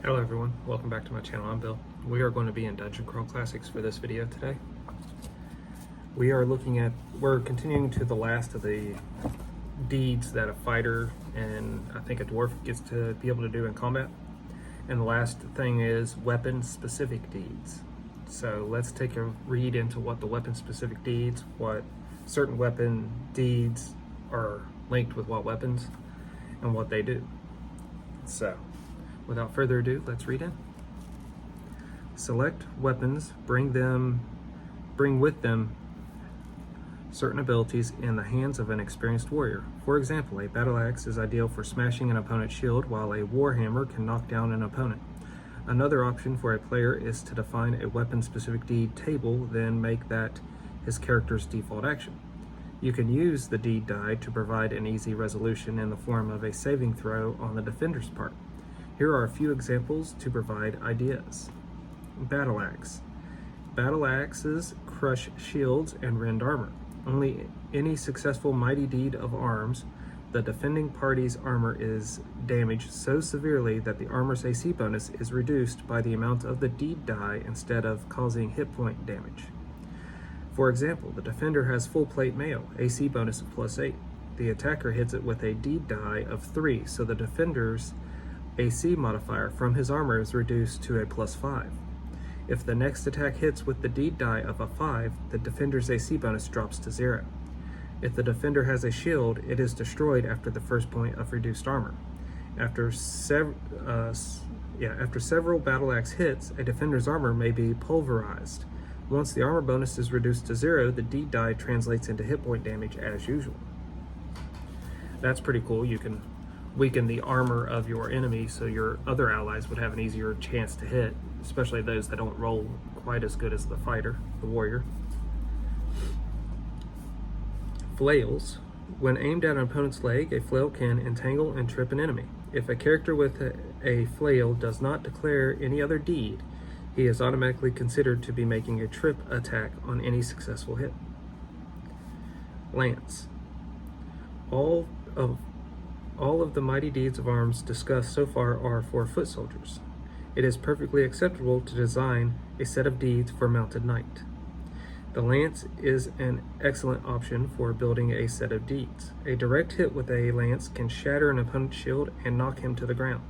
Hello everyone, welcome back to my channel. I'm Bill. We are going to be in Dungeon Crawl Classics for this video today. We're continuing to the last of the deeds that a fighter and I think a dwarf gets to be able to do in combat. And the last thing is weapon-specific deeds. So let's take a read into what the weapon-specific deeds, what certain weapon deeds are linked with what weapons, and what they do. So, without further ado, let's read in. Select weapons, bring with them certain abilities in the hands of an experienced warrior. For example, a battle axe is ideal for smashing an opponent's shield, while a warhammer can knock down an opponent. Another option for a player is to define a weapon-specific deed table, then make that his character's default action. You can use the deed die to provide an easy resolution in the form of a saving throw on the defender's part. Here are a few examples to provide ideas. Battle Axe. Battle axes crush shields and rend armor. Only any successful mighty deed of arms, the defending party's armor is damaged so severely that the armor's AC bonus is reduced by the amount of the deed die instead of causing hit point damage. For example, the defender has full plate mail, AC bonus of +8. The attacker hits it with a deed die of 3, so the defender's AC modifier from his armor is reduced to a +5. If the next attack hits with the deed die of a 5, the defender's AC bonus drops to 0. If the defender has a shield, it is destroyed after the first point of reduced armor. After several battle axe hits, a defender's armor may be pulverized. Once the armor bonus is reduced to 0, the deed die translates into hit point damage as usual. That's pretty cool. You can weaken the armor of your enemy so your other allies would have an easier chance to hit, especially those that don't roll quite as good as the fighter, the warrior. Flails. When aimed at an opponent's leg, a flail can entangle and trip an enemy. If a character with a flail does not declare any other deed, he is automatically considered to be making a trip attack on any successful hit. Lance. All of the mighty deeds of arms discussed so far are for foot soldiers. It is perfectly acceptable to design a set of deeds for mounted knight. The lance is an excellent option for building a set of deeds. A direct hit with a lance can shatter an opponent's shield and knock him to the ground.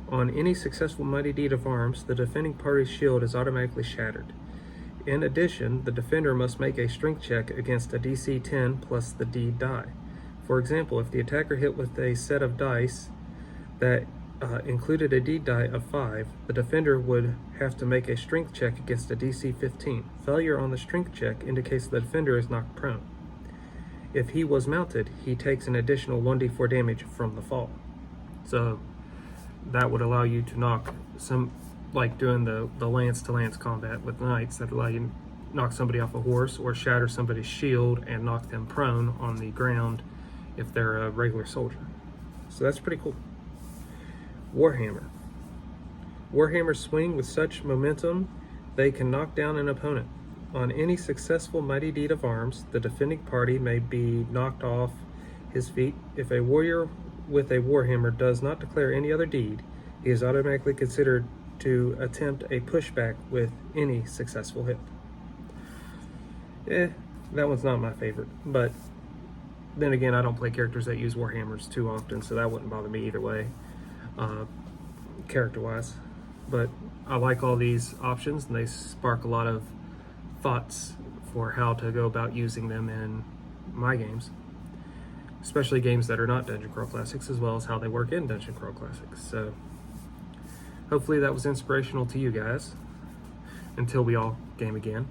On any successful mighty deed of arms, the defending party's shield is automatically shattered. In addition, the defender must make a strength check against a DC 10 plus the deed die. For example, if the attacker hit with a set of dice that included a deed die of 5, the defender would have to make a strength check against a DC 15. Failure on the strength check indicates the defender is knocked prone. If he was mounted, he takes an additional 1d4 damage from the fall. So that would allow you to knock some, like doing the lance-to-lance combat with knights, that allow you to knock somebody off a horse or shatter somebody's shield and knock them prone on the ground if they're a regular soldier. So that's pretty cool. Warhammer. Warhammers swing with such momentum they can knock down an opponent. On any successful mighty deed of arms, the defending party may be knocked off his feet. If a warrior with a warhammer does not declare any other deed, he is automatically considered to attempt a pushback with any successful hit. That one's not my favorite, but then again, I don't play characters that use warhammers too often, so that wouldn't bother me either way, character-wise. But I like all these options, and they spark a lot of thoughts for how to go about using them in my games, especially games that are not Dungeon Crawl Classics, as well as how they work in Dungeon Crawl Classics. So hopefully that was inspirational to you guys. Until we all game again,